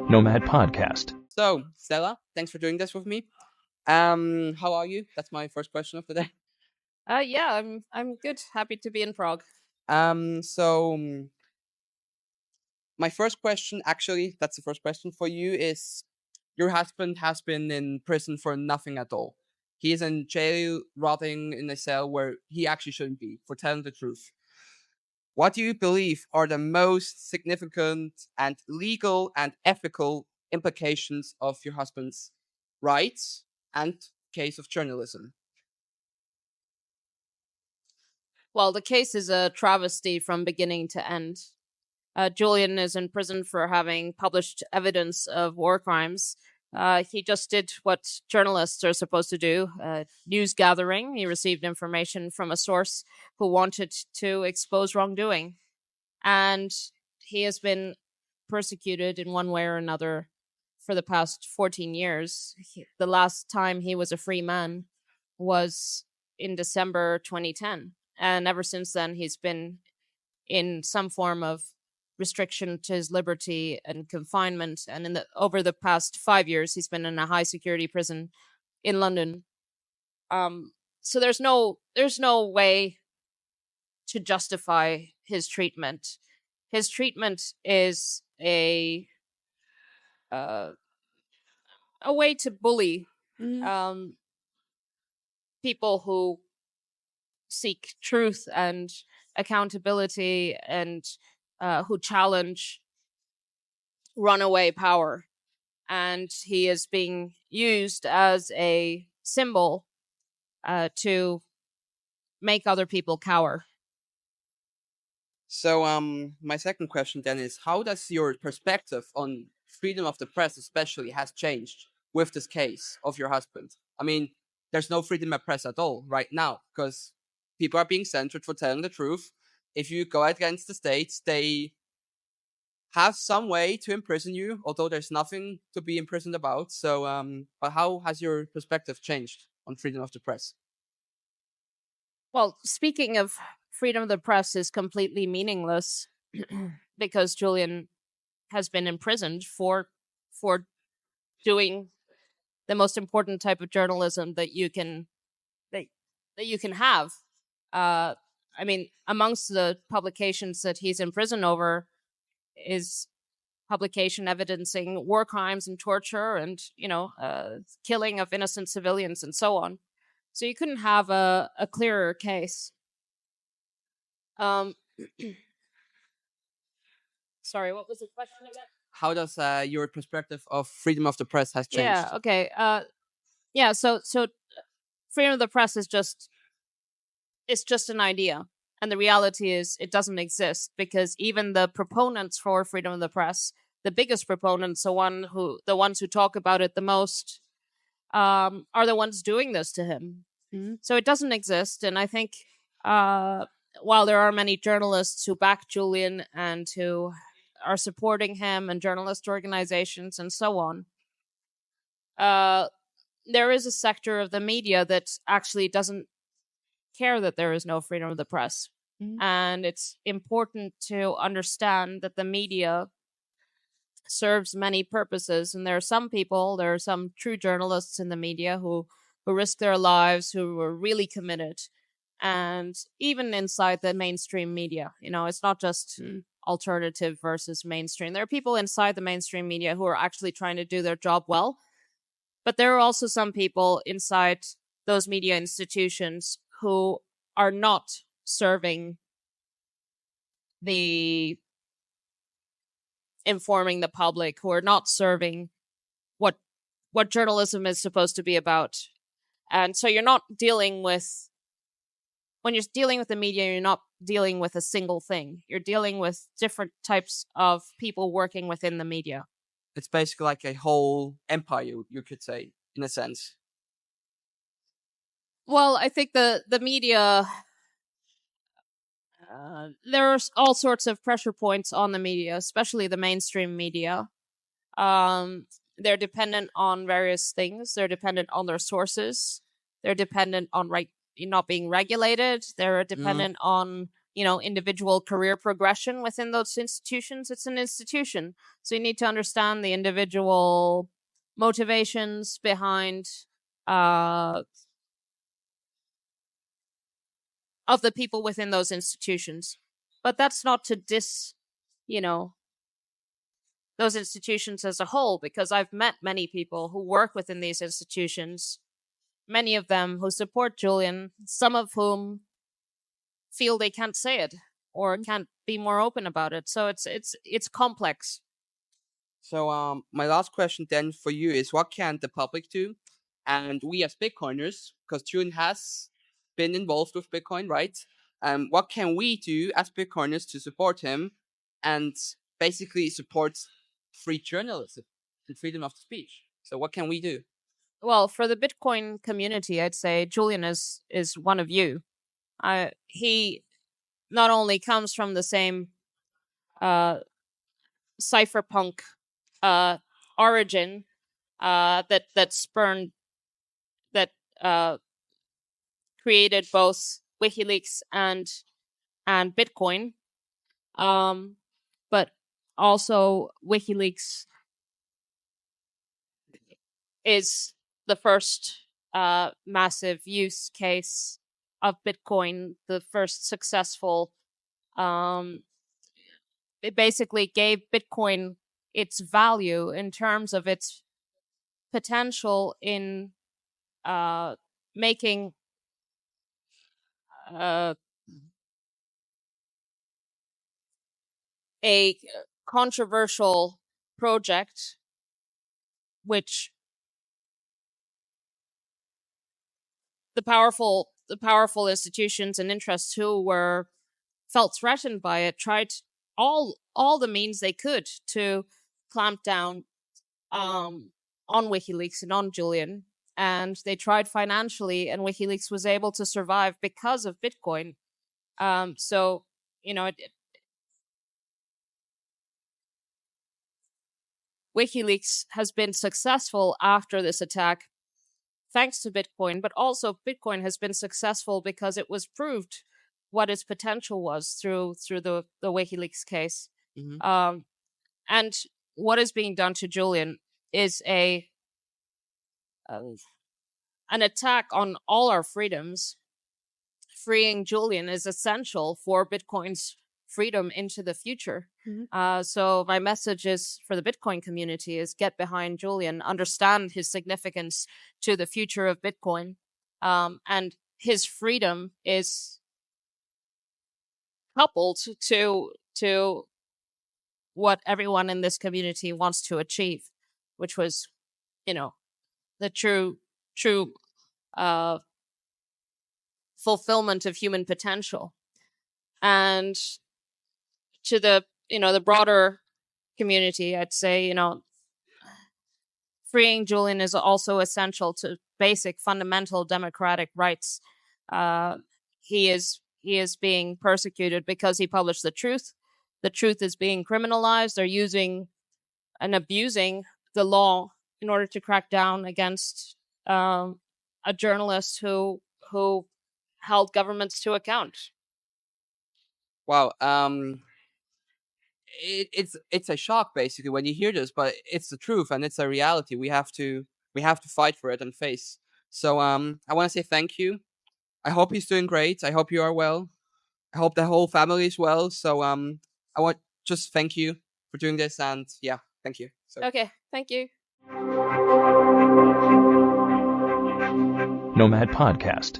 Nomad Podcast. So, Stella, thanks for doing this with me. How are you? That's my first question of the day. Yeah, I'm good. Happy to be in Prague. So my first question, actually, that's the first question for you is your husband has been in prison for nothing at all. He is in jail, rotting in a cell where he actually shouldn't be for telling the truth. What do you believe are the most significant and legal and ethical implications of your husband's rights and case of journalism? Well, the case is a travesty from beginning to end. Julian is in prison for having published evidence of war crimes. He just did what journalists are supposed to do, news gathering. He received information from a source who wanted to expose wrongdoing. And he has been persecuted in one way or another for the past 14 years. The last time he was a free man was in December 2010. And ever since then, he's been in some form of restriction to his liberty and confinement. And over the past 5 years, he's been in a high security prison in London. So there's no way to justify his treatment. His treatment is a way to bully people who seek truth and accountability and who challenge runaway power. And he is being used as a symbol to make other people cower. So, my second question then is, how does your perspective on freedom of the press, especially, has changed with this case of your husband? I mean, there's no freedom of press at all right now because people are being censored for telling the truth. If you go against the states, they have some way to imprison you, although there's nothing to be imprisoned about. So, but how has your perspective changed on freedom of the press? Well, speaking of freedom of the press is completely meaningless because Julian has been imprisoned for doing the most important type of journalism that you can have. I mean, amongst the publications that he's in prison over is publication evidencing war crimes and torture and killing of innocent civilians and so on. So you couldn't have a clearer case. Sorry, what was the question again? How does your perspective of freedom of the press has changed? Yeah. Okay. So freedom of the press is just an idea, and the reality is it doesn't exist because even the proponents for freedom of the press, the biggest proponents, the ones who talk about it the most, are the ones doing this to him. Mm-hmm. So it doesn't exist, and I think while there are many journalists who back Julian and who are supporting him and journalist organizations and so on, there is a sector of the media that actually doesn't care that there is no freedom of the press. Mm-hmm. And it's important to understand that the media serves many purposes. And there are some true journalists in the media who risk their lives, who are really committed. And even inside the mainstream media, it's not just alternative versus mainstream. There are people inside the mainstream media who are actually trying to do their job well. But there are also some people inside those media institutions who are not serving the informing the public, who are not serving what journalism is supposed to be about. And so you're not dealing with, when you're dealing with the media, you're not dealing with a single thing. You're dealing with different types of people working within the media. It's basically like a whole empire, you could say, in a sense. Well, I think the media, there's all sorts of pressure points on the media, especially the mainstream media. They're dependent on various things. They're dependent on their sources. They're dependent on not being regulated. They're dependent on individual career progression within those institutions. It's an institution. So you need to understand the individual motivations behind of the people within those institutions. But that's not to those institutions as a whole, because I've met many people who work within these institutions, many of them who support Julian, some of whom feel they can't say it or can't be more open about it. So it's complex. So my last question then for you is, what can the public do, and we as Bitcoiners, because Julian has been involved with Bitcoin, right? What can we do as Bitcoiners to support him and basically support free journalism and freedom of speech? So what can we do? Well, for the Bitcoin community, I'd say Julian is one of you. He not only comes from the same cypherpunk origin that spurned that created both WikiLeaks and Bitcoin, but also WikiLeaks is the first massive use case of Bitcoin, the first successful. It basically gave Bitcoin its value in terms of its potential in making a controversial project, which the powerful institutions and interests who were felt threatened by it tried all the means they could to clamp down on WikiLeaks and on Julian. And they tried financially, and WikiLeaks was able to survive because of Bitcoin. So, WikiLeaks has been successful after this attack thanks to Bitcoin, but also Bitcoin has been successful because it was proved what its potential was through the WikiLeaks case. Mm-hmm. And what is being done to Julian is an attack on all our freedoms. Freeing Julian is essential for Bitcoin's freedom into the future. Mm-hmm. So my message is for the Bitcoin community is get behind Julian, understand his significance to the future of Bitcoin, and his freedom is coupled to what everyone in this community wants to achieve, which was, the true fulfillment of human potential. And to the broader community, I'd say, freeing Julian is also essential to basic fundamental democratic rights. He is being persecuted because he published the truth. The truth is being criminalized. They're using and abusing the law in order to crack down against a journalist who held governments to account. Wow. It's a shock basically when you hear this, but it's the truth and it's a reality. We have to fight for it and face. So I want to say thank you. I hope he's doing great. I hope you are well. I hope the whole family is well. So I want just thank you for doing this, and yeah, thank you. So. Okay, thank you. Nomad Podcast.